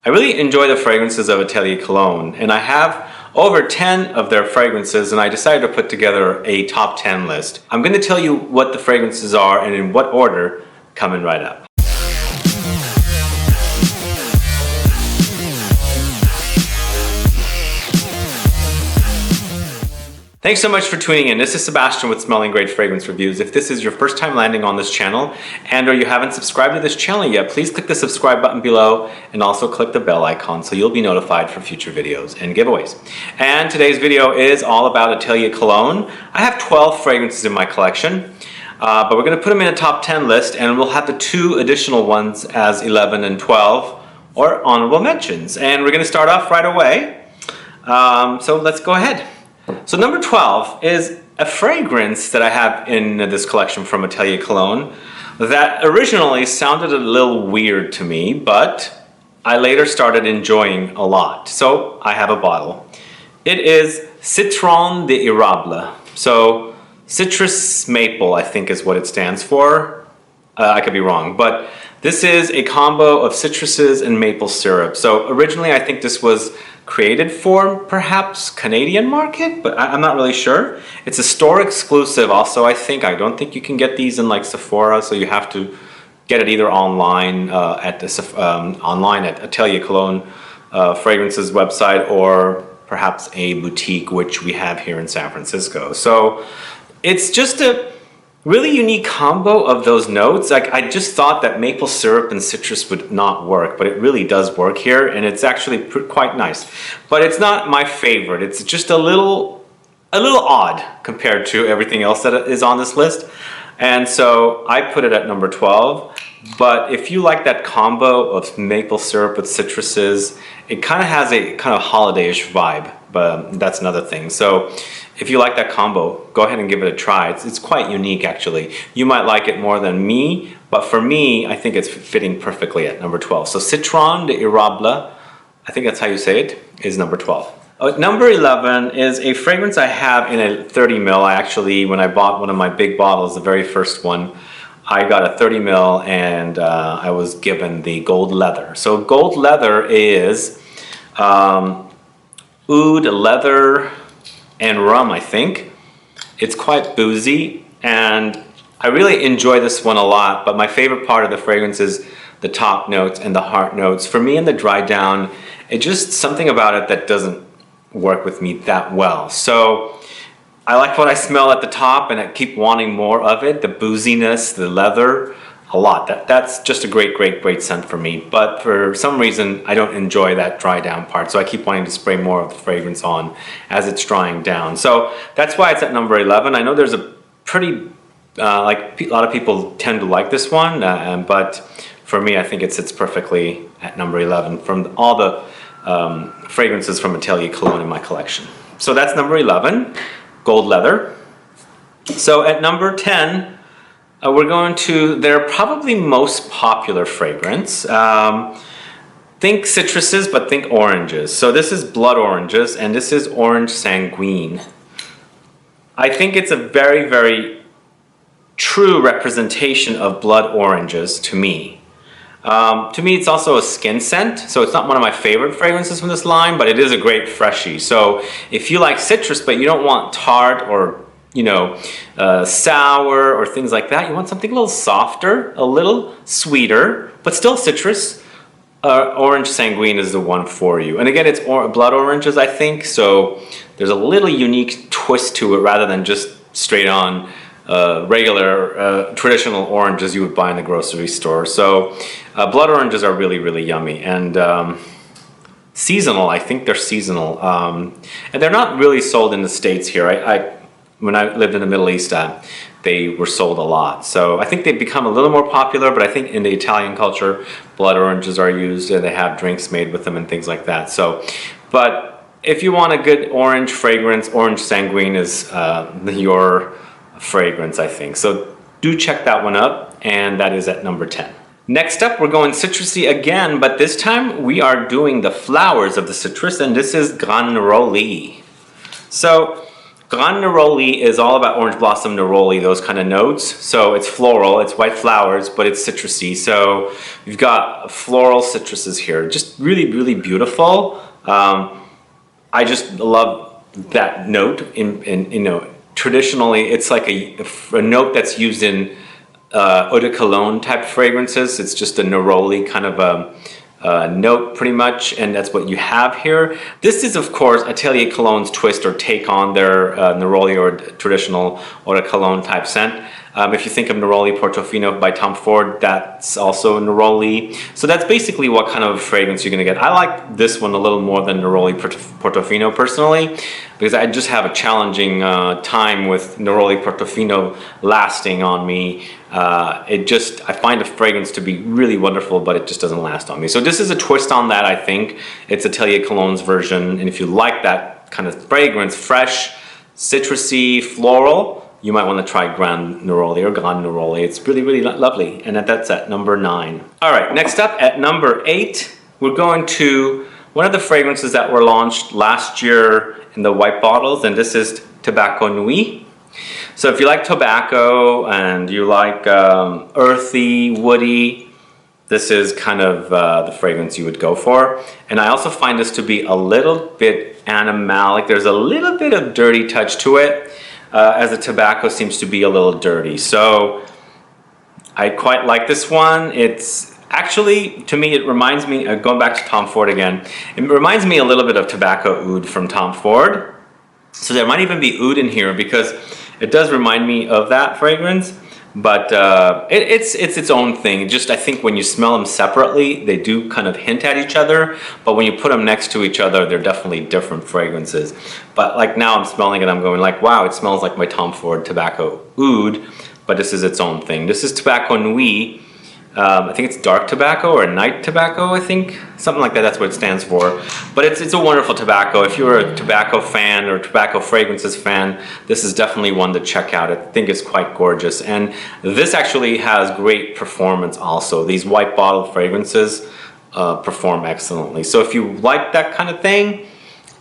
I really enjoy the fragrances of Atelier Cologne, and I have over 10 of their fragrances, and I decided to put together a top 10 list. I'm going to tell you what the fragrances are and in what order, coming right up. Thanks so much for tuning in. This is Sebastian with Smelling Great Fragrance Reviews. If this is your first time landing on this channel and or you haven't subscribed to this channel yet, please click the subscribe button below and also click the bell icon so you'll be notified for future videos and giveaways. And today's video is all about Atelier Cologne. I have 12 fragrances in my collection, but we're going to put them in a top 10 list, and we'll have the 2 additional ones as 11 and 12 or honorable mentions. And we're going to start off right away. So let's go ahead. So number 12 is a fragrance that I have in this collection from Atelier Cologne that originally sounded a little weird to me, but I later started enjoying a lot. So I have a bottle. It is CITRON d'érable. So citrus maple, I think is what it stands for. I could be wrong, but this is a combo of citruses and maple syrup. So originally I think this was created for perhaps Canadian market, but I'm not really sure. It's a store exclusive also, I think. I don't think you can get these in like Sephora, so you have to get it either online at Atelier Cologne Fragrances website, or perhaps a boutique, which we have here in San Francisco. So it's just a really unique combo of those notes. Like, I just thought that maple syrup and citrus would not work, but it really does work here, and it's actually quite nice. But it's not my favorite. It's just a little odd compared to everything else that is on this list. And so I put it at number 12. But if you like that combo of maple syrup with citruses, it kind of has a kind of holiday-ish vibe, but that's another thing. So if you like that combo, go ahead and give it a try. It's quite unique, actually. You might like it more than me, but for me, I think it's fitting perfectly at number 12. So CITRON d'érable, I think that's how you say it, is number 12. Number 11 is a fragrance I have in a 30 ml. I actually, when I bought one of my big bottles, the very first one, I got a 30 ml, and I was given the gold leather. So gold leather is oud, leather, and rum, I think. It's quite boozy, and I really enjoy this one a lot, but my favorite part of the fragrance is the top notes and the heart notes. For me, in the dry down, it just something about it that doesn't work with me that well. So I like what I smell at the top, and I keep wanting more of it, the booziness, the leather, a lot. That's just a great scent for me. But for some reason, I don't enjoy that dry down part, so I keep wanting to spray more of the fragrance on as it's drying down. So that's why it's at number 11. I know there's a pretty, like a lot of people tend to like this one, but for me, I think it sits perfectly at number 11 from all the fragrances from Atelier Cologne in my collection. So that's number 11, gold leather. So at number 10, we're going to their probably most popular fragrance. Think citruses, but think oranges. So this is blood oranges, and this is orange sanguine. I think it's a very true representation of blood oranges to me. To me, it's also a skin scent, so it's not one of my favorite fragrances from this line, but it is a great freshie. So if you like citrus, but you don't want tart or sour or things like that, you want something a little softer, a little sweeter, but still citrus, orange sanguine is the one for you. And again, it's blood oranges, I think, so there's a little unique twist to it rather than just straight on regular traditional oranges you would buy in the grocery store. So blood oranges are really yummy, and seasonal. I think they're seasonal, and they're not really sold in the States here. When I lived in the Middle East, they were sold a lot. So I think they've become a little more popular, but I think in the Italian culture, blood oranges are used, and they have drinks made with them and things like that. So, but if you want a good orange fragrance, orange sanguine is your fragrance, I think. So do check that one up, and that is at number 10. Next up, we're going citrusy again, but this time we are doing the flowers of the citrus, and this is NEROLI. So Grand Neroli is all about orange blossom neroli, those kind of notes. So it's floral, it's white flowers, but it's citrusy. So you've got floral citruses here, just really, really beautiful. I just love that note. You know, traditionally, it's like a note that's used in eau de cologne type fragrances. It's just a neroli kind of a note pretty much, and that's what you have here. This is of course Atelier Cologne's twist or take on their neroli or traditional eau de cologne type scent. If you think of Neroli Portofino by Tom Ford, that's also Neroli. So that's basically what kind of fragrance you're gonna get. I like this one a little more than Neroli Portofino personally, because I just have a challenging time with Neroli Portofino lasting on me. I find the fragrance to be really wonderful, but it just doesn't last on me. So this is a twist on that, I think. It's Atelier Cologne's version, and if you like that kind of fragrance, fresh, citrusy, floral, you might want to try Grand Neroli or Grand Neroli. It's really, really lovely. And that's at number 9. All right, next up at number 8, we're going to one of the fragrances that were launched last year in the white bottles, and this is Tobacco NUIT. So if you like tobacco and you like earthy, woody, this is kind of the fragrance you would go for. And I also find this to be a little bit animalic. There's a little bit of dirty touch to it. As the tobacco seems to be a little dirty. So I quite like this one. It's actually, to me, it reminds me, going back to Tom Ford again, it reminds me a little bit of Tobacco Oud from Tom Ford. So there might even be oud in here because it does remind me of that fragrance. But it's its own thing. Just I think when you smell them separately, they do kind of hint at each other. But when you put them next to each other, they're definitely different fragrances. But like now I'm smelling it, I'm going like, wow, it smells like my Tom Ford Tobacco Oud. But this is its own thing. This is Tobacco NUIT. I think it's dark tobacco or night tobacco, I think. Something like that, that's what it stands for. But it's a wonderful tobacco. If you're a tobacco fan or tobacco fragrances fan, this is definitely one to check out. I think it's quite gorgeous. And this actually has great performance also. These white bottle fragrances perform excellently. So if you like that kind of thing,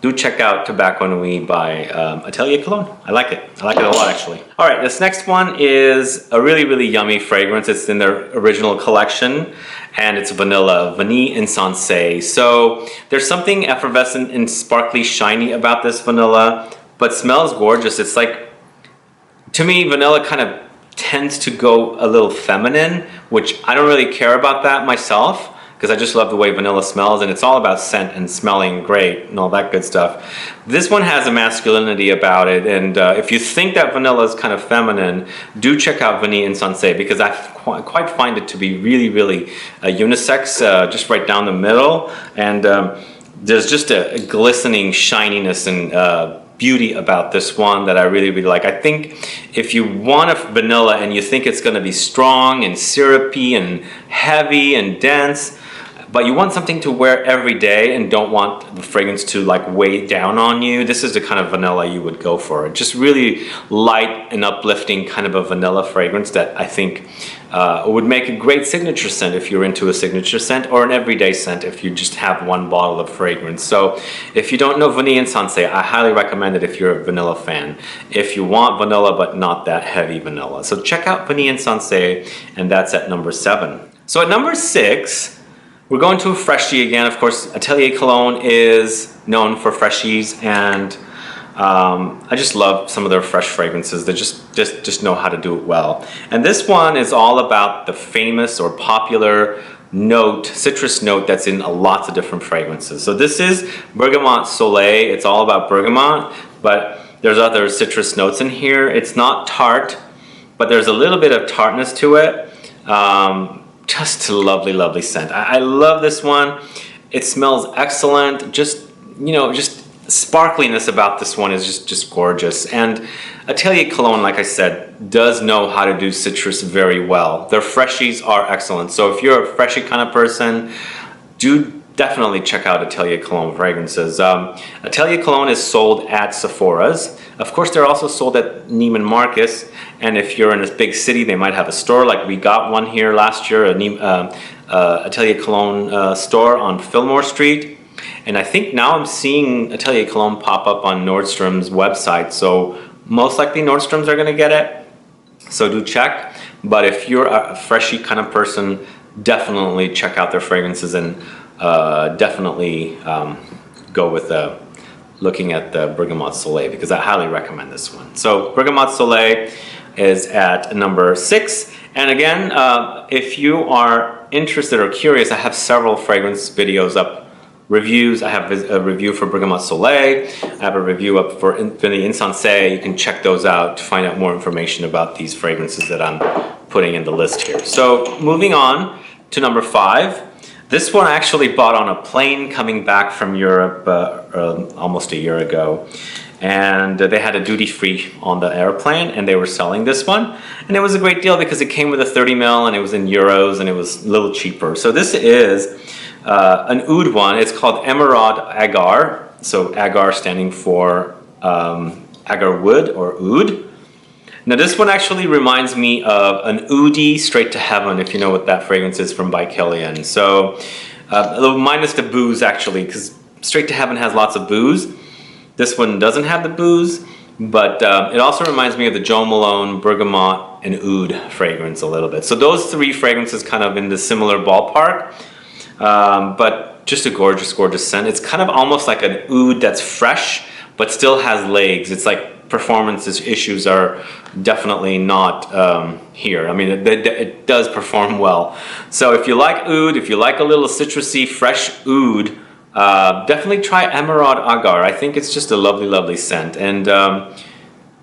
do check out Tobacco NUIT by Atelier Cologne. I like it. I like it a lot, actually. All right, this next one is a really, really yummy fragrance. It's in their original collection, and it's vanilla, Vanille Insensee. So there's something effervescent and sparkly, shiny about this vanilla, but smells gorgeous. It's like, to me, vanilla kind of tends to go a little feminine, which I don't really care about that myself, because I just love the way vanilla smells, and it's all about scent and smelling great and all that good stuff. This one has a masculinity about it, and if you think that vanilla is kind of feminine, do check out Vanille Insensee, because I quite find it to be really, really unisex, just right down the middle, and there's just a glistening shininess and beauty about this one that I really, really like. I think if you want a vanilla and you think it's going to be strong and syrupy and heavy and dense, but you want something to wear every day and don't want the fragrance to like weigh down on you, this is the kind of vanilla you would go for. Just really light and uplifting kind of a vanilla fragrance that I think would make a great signature scent if you're into a signature scent, or an everyday scent if you just have one bottle of fragrance. So if you don't know Vanille Insensee, I highly recommend it if you're a vanilla fan. If you want vanilla but not that heavy vanilla. So check out Vanille Insensee, and that's at number 7. So at number 6, we're going to a freshie again. Of course, Atelier Cologne is known for freshies, and I just love some of their fresh fragrances. They just know how to do it well. And this one is all about the famous or popular note, citrus note that's in lots of different fragrances. So this is Bergamote Soleil. It's all about bergamot, but there's other citrus notes in here. It's not tart, but there's a little bit of tartness to it. Just a lovely, lovely scent. I love this one. It smells excellent. Just, you know, just sparkliness about this one is just gorgeous. And Atelier Cologne, like I said, does know how to do citrus very well. Their freshies are excellent. So if you're a freshie kind of person, do definitely check out Atelier Cologne fragrances. Atelier Cologne is sold at Sephora's. Of course, they're also sold at Neiman Marcus, and if you're in a big city, they might have a store. Like we got one here last year, Atelier Cologne store on Fillmore Street. And I think now I'm seeing Atelier Cologne pop up on Nordstrom's website, so most likely Nordstrom's are gonna get it. So do check. But if you're a freshy kind of person, definitely check out their fragrances and definitely go with looking at the Bergamote Soleil, because I highly recommend this one. So Bergamote Soleil is at number 6. And again, if you are interested or curious, I have several fragrance videos up, reviews. I have a review for Bergamote Soleil. I have a review up for Vanille Insensee. You can check those out to find out more information about these fragrances that I'm putting in the list here. So moving on to number 5. This one I actually bought on a plane coming back from Europe almost a year ago. And they had a duty-free on the airplane, and they were selling this one. And it was a great deal because it came with a 30 ml, and it was in euros, and it was a little cheaper. So this is an oud one. It's called EMERAUDE AGAR. So AGAR standing for agar wood or oud. Now this one actually reminds me of an oudie Straight to Heaven, if you know what that fragrance is from by Kellyanne. So minus the booze actually, because Straight to Heaven has lots of booze. This one doesn't have the booze, but it also reminds me of the Jo Malone Bergamot and Oud fragrance a little bit. So those 3 fragrances kind of in the similar ballpark, but just a gorgeous, gorgeous scent. It's kind of almost like an oud that's fresh, but still has legs. It's like performance issues are definitely not here. I mean, it does perform well. So if you like oud, if you like a little citrusy, fresh oud, definitely try EMERAUDE AGAR. I think it's just a lovely, lovely scent. And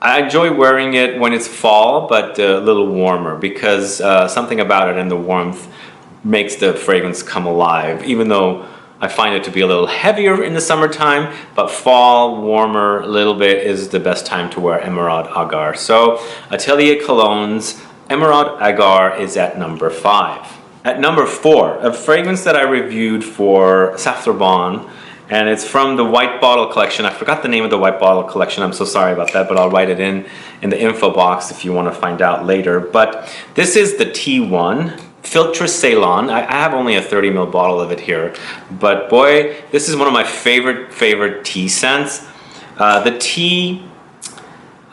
I enjoy wearing it when it's fall, but a little warmer, because something about it and the warmth makes the fragrance come alive, even though I find it to be a little heavier in the summertime, but fall, warmer a little bit is the best time to wear EMERAUDE AGAR. So Atelier Colognes EMERAUDE AGAR is at number 5. At number 4, a fragrance that I reviewed for Saffron, and it's from the White Bottle collection. I forgot the name of the White Bottle collection. I'm so sorry about that, but I'll write it in the info box if you want to find out later. But this is the T1. PHILTRE CEYLAN. I have only a 30 ml bottle of it here, but boy, this is one of my favorite tea scents. The tea,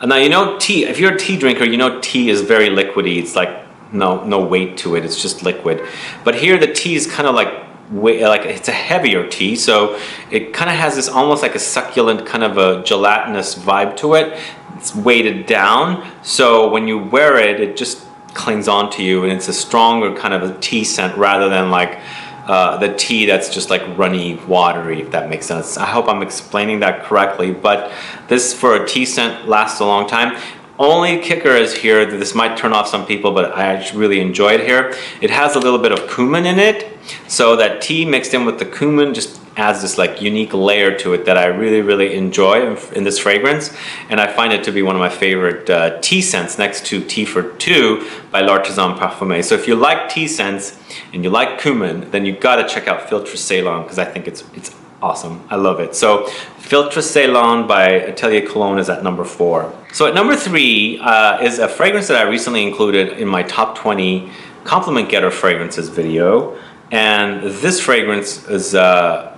now you know tea, if you're a tea drinker, you know tea is very liquidy. It's like no weight to it, it's just liquid. But here the tea is kind of like it's a heavier tea, so it kind of has this almost like a succulent kind of a gelatinous vibe to it. It's weighted down, so when you wear it, it just clings on to you, and it's a stronger kind of a tea scent rather than like the tea that's just like runny, watery, if that makes sense. I hope I'm explaining that correctly, but this for a tea scent lasts a long time. Only kicker is here that this might turn off some people, but I actually really enjoy it here. It has a little bit of cumin in it, so that tea mixed in with the cumin just adds this like unique layer to it that I really enjoy in this fragrance, and I find it to be one of my favorite tea scents next to Tea for Two by L'Artisan Parfumé. So if you like tea scents and you like cumin, then you gotta check out PHILTRE CEYLAN, because I think it's awesome. I love it. So PHILTRE CEYLAN by Atelier Cologne is at number 4. So at number 3 is a fragrance that I recently included in my top 20 compliment getter fragrances video, and this fragrance is a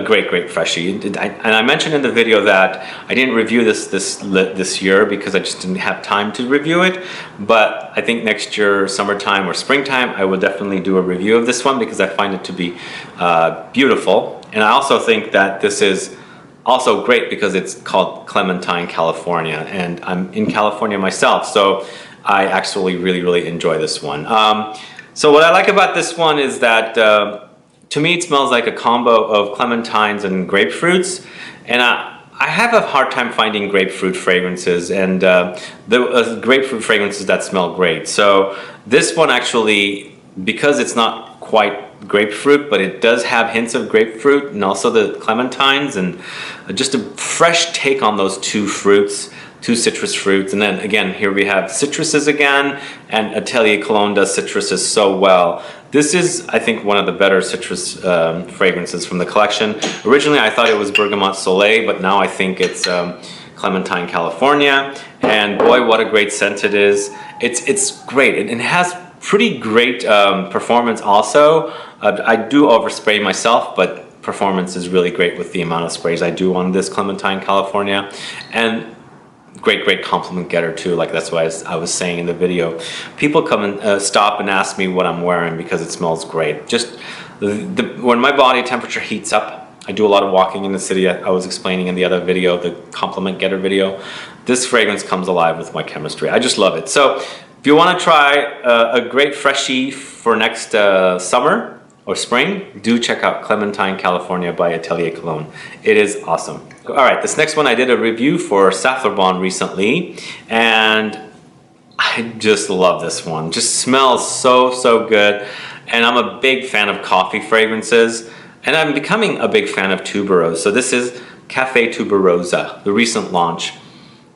great freshie. And I mentioned in the video that I didn't review this year because I just didn't have time to review it, but I think next year, summertime or springtime, I will definitely do a review of this one because I find it to be beautiful. And I also think that this is also great because it's called Clementine, California, and I'm in California myself, so I actually really enjoy this one. So what I like about this one is that to me it smells like a combo of clementines and grapefruits, and I have a hard time finding grapefruit fragrances, and the grapefruit fragrances that smell great. So this one actually, because it's not quite grapefruit, but it does have hints of grapefruit and also the clementines, and just a fresh take on those two citrus fruits. And then again, here we have citruses again, and Atelier Cologne does citruses so well. This is, I think, one of the better citrus fragrances from the collection. Originally, I thought it was Bergamote Soleil, but now I think it's Clementine, California. And boy, what a great scent it is. It's great. It has pretty great performance also. I do overspray myself, but performance is really great with the amount of sprays I do on this Clementine, California, and great compliment getter too. Like that's why I was saying in the video, people come and stop and ask me what I'm wearing because it smells great. Just when my body temperature heats up, I do a lot of walking in the city. I was explaining in the other video, the compliment getter video. This fragrance comes alive with my chemistry. I just love it. So if you want to try a great freshie for next summer or spring, do check out Clementine, California by Atelier Cologne. It is awesome. All right, this next one I did a review for Saffron recently, and I just love this one. Just smells so good. And I'm a big fan of coffee fragrances. And I'm becoming a big fan of tuberose. So this is Cafe Tuberosa, the recent launch.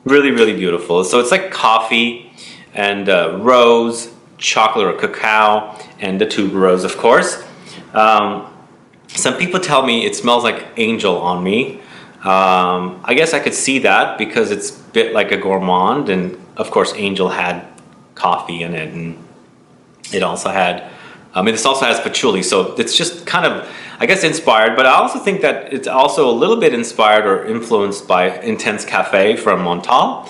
Really beautiful. So it's like coffee and rose, chocolate or cacao, and the tuberose, of course. Some people tell me it smells like angel on me. I guess I could see that because it's a bit like a gourmand, and of course angel had coffee in it, and it also had, this also has patchouli, so it's just kind of, I guess, inspired, but I also think that it's also a little bit inspired or influenced by Intense Cafe from Montal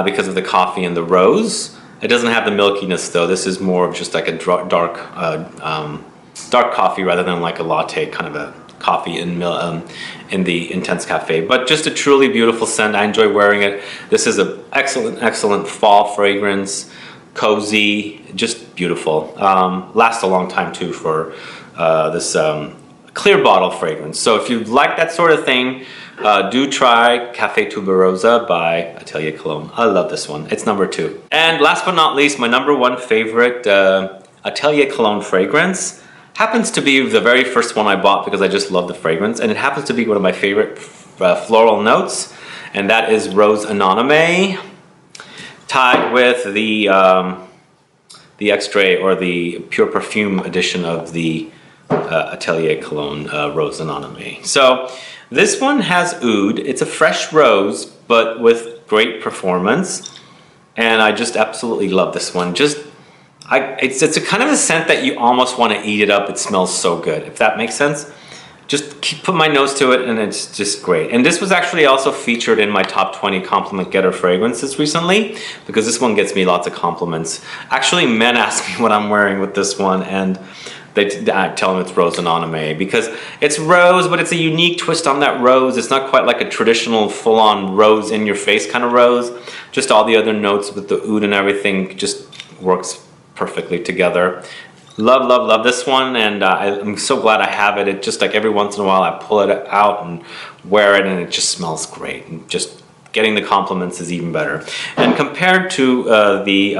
because of the coffee and the rose. It doesn't have the milkiness though. This is more of just like a dark coffee rather than like a latte, kind of a coffee in the Intense Cafe. But just a truly beautiful scent. I enjoy wearing it. This is an excellent fall fragrance. Cozy, just beautiful. Lasts a long time too for this clear bottle fragrance. So if you like that sort of thing, do try Cafe Tuberosa by Atelier Cologne. I love this one. It's number 2. And last but not least, my number 1 favorite Atelier Cologne fragrance happens to be the very first one I bought because I just love the fragrance, and it happens to be one of my favorite floral notes, and that is Rose Anonyme, tied with the extrait or the pure perfume edition of the Atelier Cologne Rose Anonyme. So this one has oud. It's a fresh rose, but with great performance, and I just absolutely love this one. It's a kind of a scent that you almost want to eat it up. It smells so good, if that makes sense. Just put my nose to it and it's just great. And this was actually also featured in my top 20 compliment getter fragrances recently, because this one gets me lots of compliments. Actually, men ask me what I'm wearing with this one, and I tell them it's Rose Anonyme because it's rose, but it's a unique twist on that rose. It's not quite like a traditional full-on rose in your face kind of rose. Just all the other notes with the oud and everything just works perfectly together. Love this one, and I'm so glad I have it. It just, like, every once in a while I pull it out and wear it, and it just smells great, and just getting the compliments is even better. And compared to the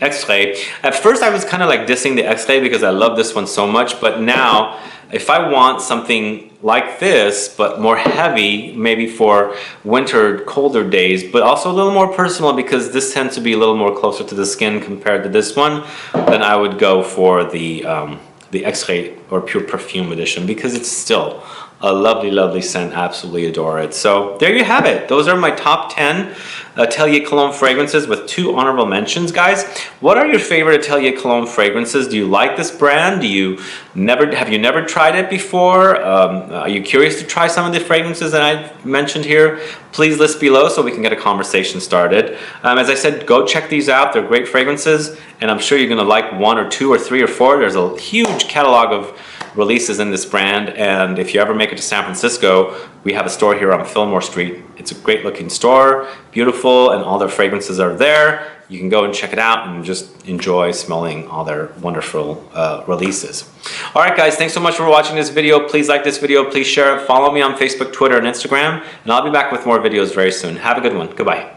extrait, at first I was kind of like dissing the extrait because I love this one so much, but now if I want something like this but more heavy, maybe for winter colder days, but also a little more personal because this tends to be a little more closer to the skin compared to this one, then I would go for the extrait or pure perfume edition because it's still a lovely scent. Absolutely adore it. So there you have it. Those are my top 10 Atelier Cologne fragrances with 2 honorable mentions, guys. What are your favorite Atelier Cologne fragrances? Do you like this brand? Have you never tried it before? Are you curious to try some of the fragrances that I mentioned here? Please list below so we can get a conversation started. As I said, go check these out. They're great fragrances, and I'm sure you're going to like 1 or 2 or 3 or 4. There's a huge catalog of releases in this brand, and if you ever make it to San Francisco, we have a store here on Fillmore Street. It's a great looking store, beautiful, and all their fragrances are there. You can go and check it out and just enjoy smelling all their wonderful releases. All right, guys, thanks so much for watching this video. Please like this video, please share it, follow me on Facebook, Twitter, and Instagram, and I'll be back with more videos very soon. Have a good one. Goodbye.